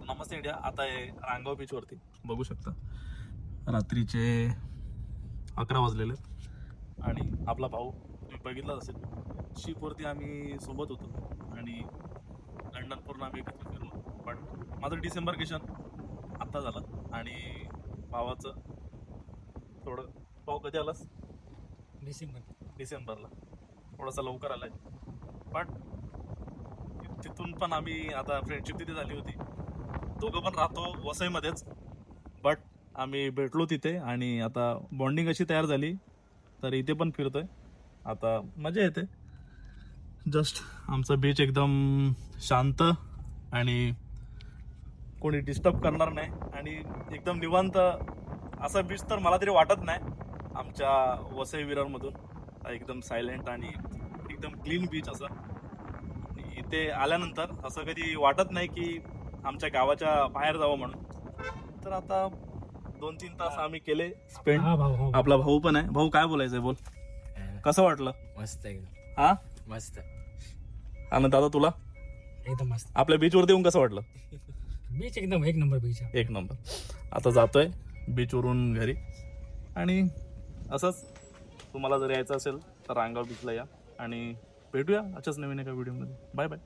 नमस्ते India. आता आहे रांगाव beach वरती बघू शकता. रात्रीचे 11 वाजलेले आणि आपला भाऊ तुम्ही बघितलाच असेल. शिपवरती आम्ही सोबत होतो आणि लंडन पूर्ण आम्ही एकत्र फिरलो. पण माझं डिसेंबरकेशन आत्ता झालं आणि भावाचं थोडं. भाऊ कधी आलास? डिसेंबरला थोडासा लवकर आलाय. पण तिथून पण आम्ही आता फ्रेंडशिप तिथे झाली होती. दोघं पण राहतो वसईमध्येच, बट आम्ही भेटलो तिथे आणि आता बॉन्डिंग अशी तयार झाली तर इथे पण फिरतोय. आता मजा येते. जस्ट आमचा बीच एकदम शांत आणि कोणी डिस्टर्ब करणार नाही आणि एकदम निवांत असा बीच तर मला तरी वाटत नाही आमच्या वसई विरारमधून. एकदम सायलेंट आणि एकदम क्लीन बीच असा. इथे आल्यानंतर असं कधी वाटत नाही की आमच्या गावाच्या बाहेर जावं म्हणून. तर आता 2-3 तास आम्ही केले स्पेंड. आपला भाऊ पण आहे. भाऊ काय बोलायचंय बोल, कसं वाटलं? मस्त एकदम. हा मस्त. आनंद दादा तुला एकदम मस्त. आपल्या बीच वरती येऊन कसं वाटलं? बीच एकदम एक नंबर बीच आहे. एक नंबर. आता जातोय बीच वरून घरी आणि असंच तुम्हाला जर यायचं असेल तर रांगाव बीचला या आणि भेटूया अशाच नवीन एका व्हिडिओमध्ये. Bye bye.